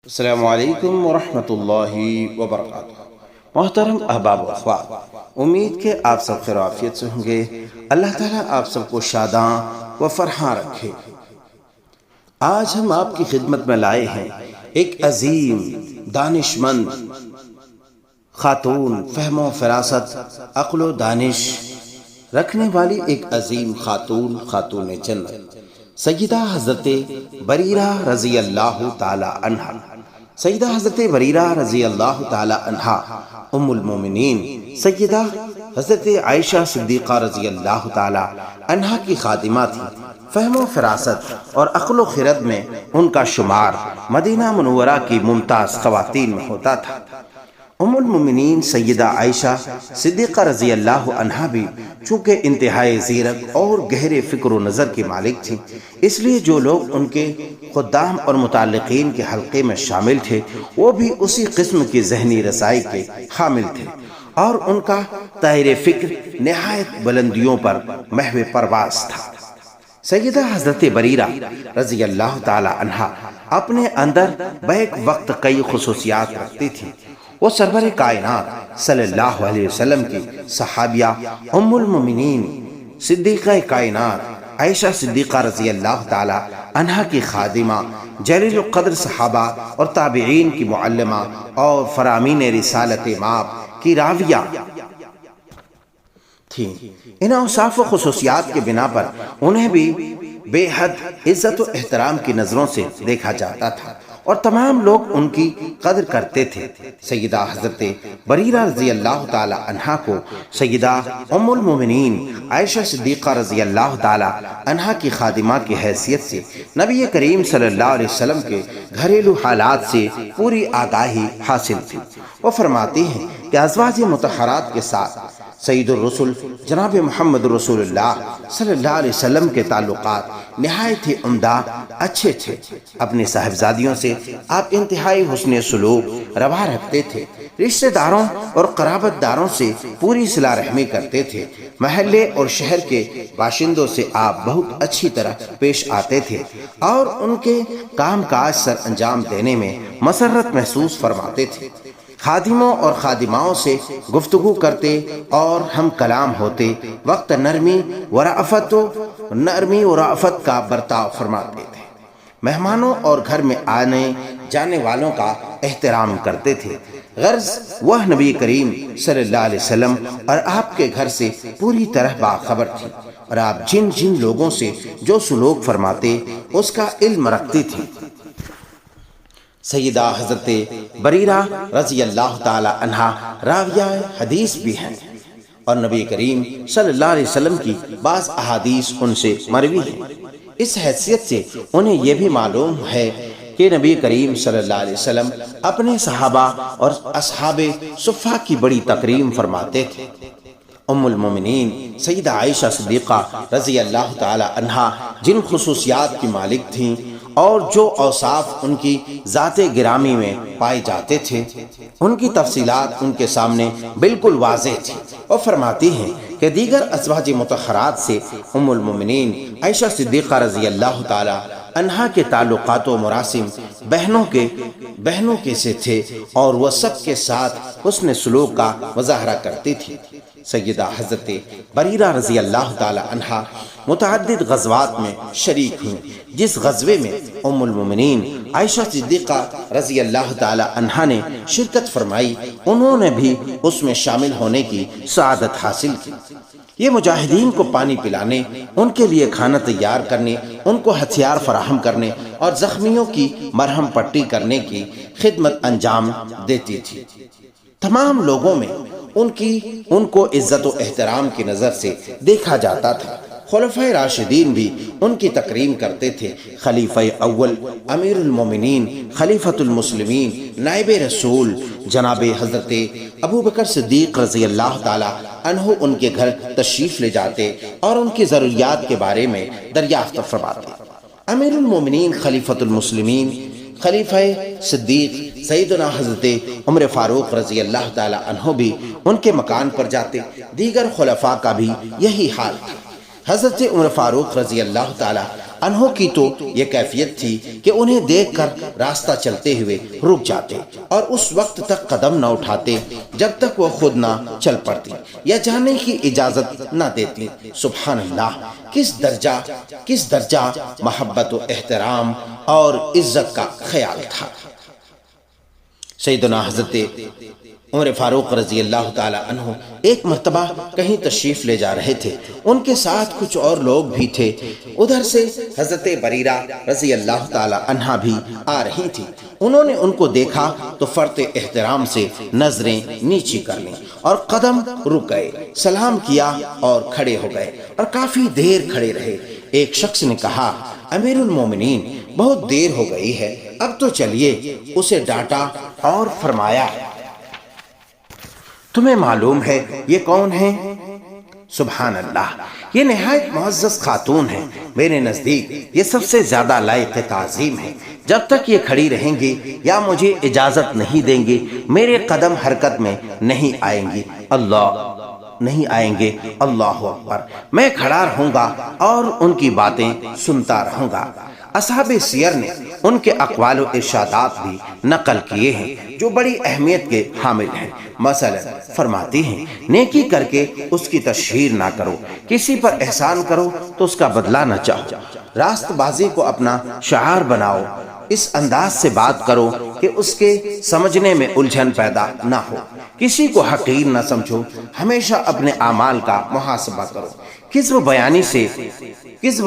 السلام علیکم ورحمۃ اللہ وبرکاتہ۔ محترم احباب و اخوات، امید کہ آپ سب خیر و عافیت سے ہوں گے۔ اللہ تعالیٰ آپ سب کو شاداں و فرحاں رکھے۔ آج ہم آپ کی خدمت میں لائے ہیں ایک عظیم دانشمند خاتون، فہم و فراست، عقل و دانش رکھنے والی ایک عظیم خاتون جنت، سیدہ حضرت بریرہ رضی اللہ تعالی عنہا۔ سیدہ حضرت بریرہ رضی اللہ تعالی عنہا ام المومنین سیدہ حضرت عائشہ صدیقہ رضی اللہ تعالی عنہا کی خادمہ تھی۔ فہم و فراست اور عقل و خرد میں ان کا شمار مدینہ منورہ کی ممتاز خواتین میں ہوتا تھا۔ ام المومنین سیدہ عائشہ صدیقہ رضی اللہ عنہا بھی چونکہ انتہائی زیرک اور گہرے فکر و نظر کی مالک تھیں، اس لیے جو لوگ ان کے خدام اور متعلقین کے حلقے میں شامل تھے وہ بھی اسی قسم کی ذہنی رسائی کے حامل تھے، اور ان کا طائر فکر نہایت بلندیوں پر محو پرواز تھا۔ سیدہ حضرت بریرہ رضی اللہ تعالی عنہا اپنے اندر بیک وقت کئی خصوصیات رکھتی تھیں۔ وہ سرور کائنات صلی اللہ علیہ وسلم کی صحابیہ ام المومنین صدیقہ کائنات عائشہ صدیقہ رضی اللہ تعالی عنہا کی خادمہ، جلیل القدر صحابہ اور تابعین کی معلمہ اور فرامین رسالت مآب کی راویہ تھیں۔ ان اوصاف و خصوصیات کے بنا پر انہیں بھی بے حد عزت و احترام کی نظروں سے دیکھا جاتا تھا اور تمام لوگ ان کی قدر کرتے تھے۔ سیدہ حضرت بریرہ رضی اللہ تعالی عنہا کو سیدہ ام المومنین عائشہ صدیقہ رضی اللہ تعالی عنہا کی خادمہ کی حیثیت سے نبی کریم صلی اللہ علیہ وسلم کے گھریلو حالات سے پوری آگاہی حاصل تھی۔ وہ فرماتی ہیں کہ ازواج مطہرات کے ساتھ سید الرسل جناب محمد رسول اللہ صلی اللہ علیہ وسلم کے تعلقات نہایت ہی عمدہ اچھے تھے۔ اپنی صاحبزادیوں سے آپ انتہائی حسن سلوک روا رکھتے تھے، رشتہ داروں اور قرابت داروں سے پوری صلہ رحمی کرتے تھے، محلے اور شہر کے باشندوں سے آپ بہت اچھی طرح پیش آتے تھے اور ان کے کام کاج سر انجام دینے میں مسرت محسوس فرماتے تھے۔ خادموں اور خادماؤں سے گفتگو کرتے اور ہم کلام ہوتے وقت نرمی و رأفت کا برتاؤ فرماتے تھے۔ مہمانوں اور گھر میں آنے جانے والوں کا احترام کرتے تھے۔ غرض وہ نبی کریم صلی اللہ علیہ وسلم اور آپ کے گھر سے پوری طرح باخبر تھی، اور آپ جن جن لوگوں سے جو سلوک فرماتے اس کا علم رکھتی تھی۔ سیدہ حضرت بریرہ رضی اللہ تعالی عنہا راویہ حدیث بھی ہیں، اور نبی کریم صلی اللہ علیہ وسلم کی بعض احادیث ان سے مروی ہیں۔ اس حیثیت سے انہیں یہ بھی معلوم ہے کہ نبی کریم صلی اللہ علیہ وسلم اپنے صحابہ اور اصحاب صفہ کی بڑی تکریم فرماتے تھے۔ ام المومنین سیدہ عائشہ صدیقہ رضی اللہ تعالی عنہا جن خصوصیات کی مالک تھیں اور جو اوصاف ان کی ذات گرامی میں پائے جاتے تھے، ان کی تفصیلات ان کے سامنے بالکل واضح تھی۔ وہ فرماتی ہیں کہ دیگر ازواج مطہرات سے ام المومنین عائشہ صدیقہ رضی اللہ تعالی عنہا کے تعلقات و مراسم بہنوں کے سے تھے، اور وہ سب کے ساتھ حسن سلوک کا مظاہرہ کرتی تھی۔ سیدہ حضرت بریرہ رضی اللہ تعالی عنہا متعدد غزوات میں شریک ہوئیں۔ جس غزوے میں ام المومنین عائشہ صدیقہ رضی اللہ تعالی عنہا نے شرکت فرمائی، انہوں نے بھی اس میں شامل ہونے کی سعادت حاصل کی۔ یہ مجاہدین کو پانی پلانے، ان کے لیے کھانا تیار کرنے، ان کو ہتھیار فراہم کرنے اور زخمیوں کی مرہم پٹی کرنے کی خدمت انجام دیتی تھی۔ تمام لوگوں میں ان کو عزت و احترام کی نظر سے دیکھا جاتا تھا۔ خلفائے راشدین بھی ان کی تکریم کرتے تھے۔ خلیفہ اول امیر المومنین خلیفۃ المسلمین نائب رسول جناب حضرت ابو بکر صدیق رضی اللہ تعالی عنہ ان کے گھر تشریف لے جاتے اور ان کی ضروریات کے بارے میں دریافت فرماتے۔ امیر المومنین خلیفۃ المسلمین خلیفہ صدیق سیدنا حضرت عمر فاروق رضی اللہ تعالی عنہ بھی ان کے مکان پر جاتے۔ دیگر خلفاء کا بھی یہی حال تھا۔ حضرت عمر فاروق رضی اللہ تعالی انہوں کی تو یہ کیفیت تھی کہ انہیں دیکھ کر راستہ چلتے ہوئے رک جاتے اور اس وقت تک قدم نہ اٹھاتے جب تک وہ خود نہ چل پڑتی یا جانے کی اجازت نہ دیتی۔ سبحان اللہ، کس درجہ محبت و احترام اور عزت کا خیال تھا۔ سیدنا حضرت عمر فاروق رضی اللہ تعالی عنہ ایک مرتبہ کہیں تشریف لے جا رہے تھے، ان کے ساتھ کچھ اور لوگ بھی تھے۔ ادھر سے حضرت بریرہ رضی اللہ تعالی عنہ بھی آ رہی تھی۔ انہوں نے ان کو دیکھا تو فرط احترام سے نظریں نیچی کر لیں اور قدم رک گئے، سلام کیا اور کھڑے ہو گئے اور کافی دیر کھڑے رہے۔ ایک شخص نے کہا، امیر المومنین بہت دیر ہو گئی ہے، اب تو چلیے۔ اسے ڈانٹا اور فرمایا، تمہیں معلوم ہے یہ کون ہے؟ سبحان اللہ، یہ نہایت معزز خاتون ہے، میرے نزدیک یہ سب سے زیادہ لائق تعظیم ہے۔ جب تک یہ کھڑی رہیں گی یا مجھے اجازت نہیں دیں گی، میرے قدم حرکت میں نہیں آئیں گے۔ اللہ اکبر، میں کھڑا رہوں گا اور ان کی باتیں سنتا رہوں گا۔ اصحاب سیر نے ان کے اقوال و ارشادات بھی نقل کیے ہیں جو بڑی اہمیت کے حامل ہیں۔ مثلا فرماتی ہیں، نیکی کر کے اس کی تشہیر نہ کرو، کسی پر احسان کرو تو اس کا بدلہ نہ چاہو، راست بازی کو اپنا شعار بناؤ، اس انداز سے بات کرو کہ اس کے سمجھنے میں الجھن پیدا نہ ہو، کسی کو حقیر نہ سمجھو، ہمیشہ اپنے اعمال کا محاسبہ کرو۔ کذب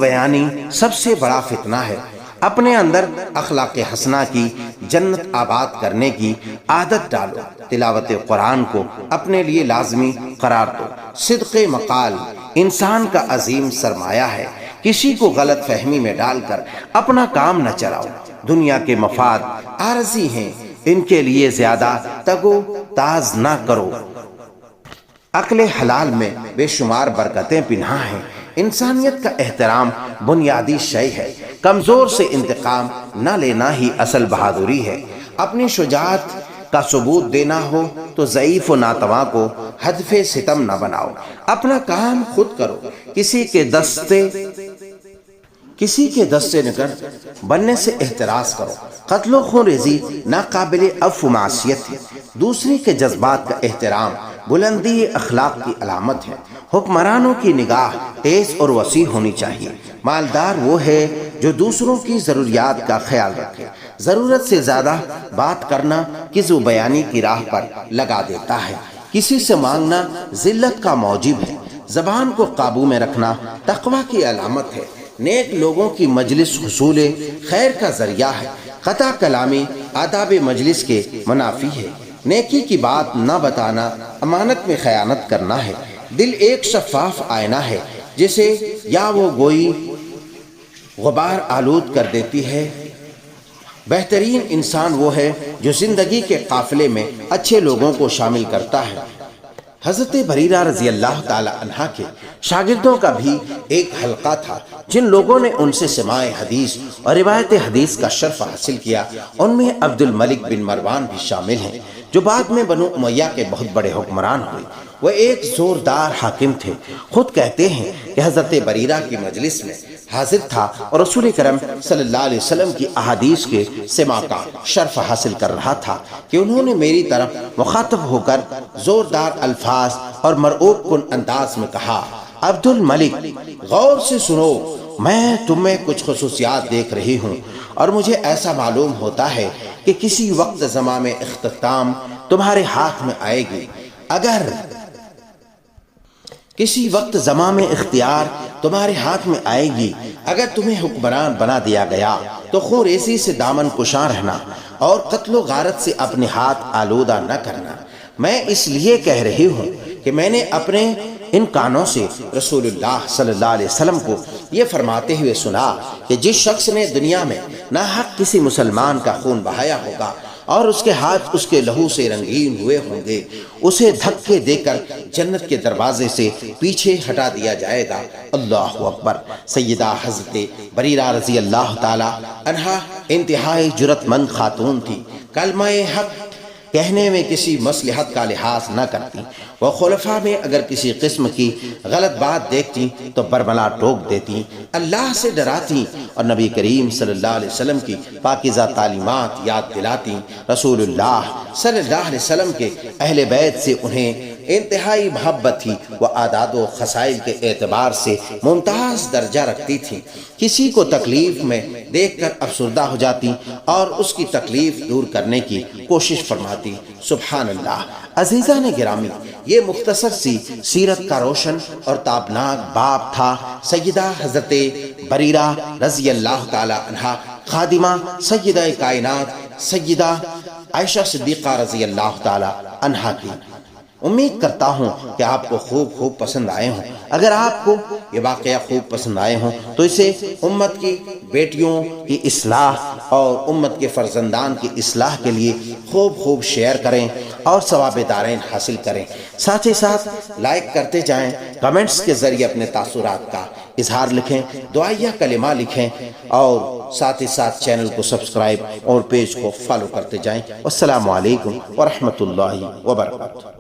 بیانی سب سے بڑا فتنہ ہے۔ اپنے اندر اخلاق حسنہ کی جنت آباد کرنے کی عادت ڈالو۔ تلاوت قرآن کو اپنے لیے لازمی قرار دو۔ صدق مقال انسان کا عظیم سرمایہ ہے، کسی کو غلط فہمی میں ڈال کر اپنا کام نہ چلاؤ۔ دنیا کے مفاد عارضی ہیں، ان کے لیے زیادہ تگو تاز نہ کرو۔ عقل حلال میں بے شمار برکتیں پنہاں ہیں۔ انسانیت کا احترام بنیادی شے ہے۔ کمزور سے انتقام نہ لینا ہی اصل بہادری ہے۔ اپنی شجاعت کا ثبوت دینا ہو تو ضعیف و ناتواں کو ہدف ستم نہ بناؤ۔ اپنا کام خود کرو، کسی کے دستے نگر بننے سے احتراز کرو۔ قتل و خون ریزی ناقابل عفو معصیت ہے۔ دوسرے کے جذبات کا احترام بلندی اخلاق کی علامت ہے۔ حکمرانوں کی نگاہ تیز اور وسیع ہونی چاہیے۔ مالدار وہ ہے جو دوسروں کی ضروریات کا خیال رکھے۔ ضرورت سے زیادہ بات کرنا کذب بیانی کی راہ پر لگا دیتا ہے۔ کسی سے مانگنا ذلت کا موجب ہے۔ زبان کو قابو میں رکھنا تقوی کی علامت ہے۔ نیک لوگوں کی مجلس حصول خیر کا ذریعہ ہے۔ قطع کلامی آداب مجلس کے منافی ہے۔ نیکی کی بات نہ بتانا امانت میں خیانت کرنا ہے۔ دل ایک شفاف آئینہ ہے جسے یا وہ گوئی غبار آلود کر دیتی ہے۔ بہترین انسان وہ ہے جو زندگی کے قافلے میں اچھے لوگوں کو شامل کرتا ہے۔ حضرت بریرہ رضی اللہ تعالی عنہ کے شاگردوں کا بھی ایک حلقہ تھا جن لوگوں نے ان سے سماع حدیث اور روایت حدیث کا شرف حاصل کیا۔ ان میں عبد الملک بن مروان بھی شامل ہیں جو بعد میں بنو امیہ کے بہت بڑے حکمران ہوئے۔ وہ ایک زوردار حاکم تھے۔ خود کہتے ہیں کہ حضرت بریرہ کی مجلس میں حاضر تھا اور رسول کرم صلی اللہ علیہ وسلم کی احادیث کے سماع کا شرف حاصل کر رہا تھا کہ انہوں نے میری طرف مخاطب ہو کر زوردار الفاظ اور مرعوب کن انداز میں کہا، عبد الملک غور سے سنو، میں تم میں کچھ خصوصیات دیکھ رہی ہوں اور مجھے ایسا معلوم ہوتا ہے کہ کسی وقت زمام اختتام تمہارے ہاتھ میں آئے گی۔ اگر کسی وقت زمام اختیار تمہارے ہاتھ میں آئے گی، اگر تمہیں حکمران بنا دیا گیا تو خون ریزی سے دامن کشاں رہنا اور قتل و غارت سے اپنے ہاتھ آلودہ نہ کرنا۔ میں اس لیے کہہ رہی ہوں کہ میں نے اپنے ان کانوں سے رسول اللہ صلی اللہ علیہ وسلم کو یہ فرماتے ہوئے سنا کہ جس شخص نے دنیا میں ناحق کسی مسلمان کا خون بہایا ہوگا اور اس کے ہاتھ اس کے لہو سے رنگین ہوئے ہوں گے، اسے دھکے دے کر جنت کے دروازے سے پیچھے ہٹا دیا جائے گا۔ اللہ اکبر۔ سیدہ حضرت بریرہ رضی اللہ تعالی عنہا انتہائی جرت مند خاتون تھی۔ کلمہ حق کہنے میں کسی مصلحت کا لحاظ نہ کرتی۔ وہ خلفاء میں اگر کسی قسم کی غلط بات دیکھتی تو برملا ٹوک دیتی، اللہ سے ڈراتی اور نبی کریم صلی اللہ علیہ وسلم کی پاکیزہ تعلیمات یاد دلاتی۔ رسول اللہ صلی اللہ علیہ وسلم کے اہل بیت سے انہیں انتہائی محبت تھی، وہ عادات و خصائل کے اعتبار سے ممتاز درجہ رکھتی تھی۔ کسی کو تکلیف میں دیکھ کر افسردہ ہو جاتی اور اس کی تکلیف دور کرنے کی کوشش فرماتی۔ سبحان اللہ۔ عزیزان گرامی، یہ مختصر سی سیرت کا روشن اور تابناک باب تھا سیدہ حضرت بریرہ رضی اللہ تعالی عنہا، خادمہ سیدہ کائنات سیدہ عائشہ صدیقہ رضی اللہ تعالی عنہا کی۔ امید کرتا ہوں کہ آپ کو خوب پسند آئے ہوں۔ اگر آپ کو یہ واقعہ خوب پسند آئے ہوں تو اسے امت کی بیٹیوں کی اصلاح اور امت کے فرزندان کی اصلاح کے لیے خوب شیئر کریں اور ثواب دارین حاصل کریں۔ ساتھ ہی ساتھ لائک کرتے جائیں، کمنٹس کے ذریعے اپنے تاثرات کا اظہار لکھیں، دعائیہ کلمہ لکھیں اور ساتھ ہی ساتھ چینل کو سبسکرائب اور پیج کو فالو کرتے جائیں۔ والسلام علیکم ورحمۃ اللہ وبرکاتہ۔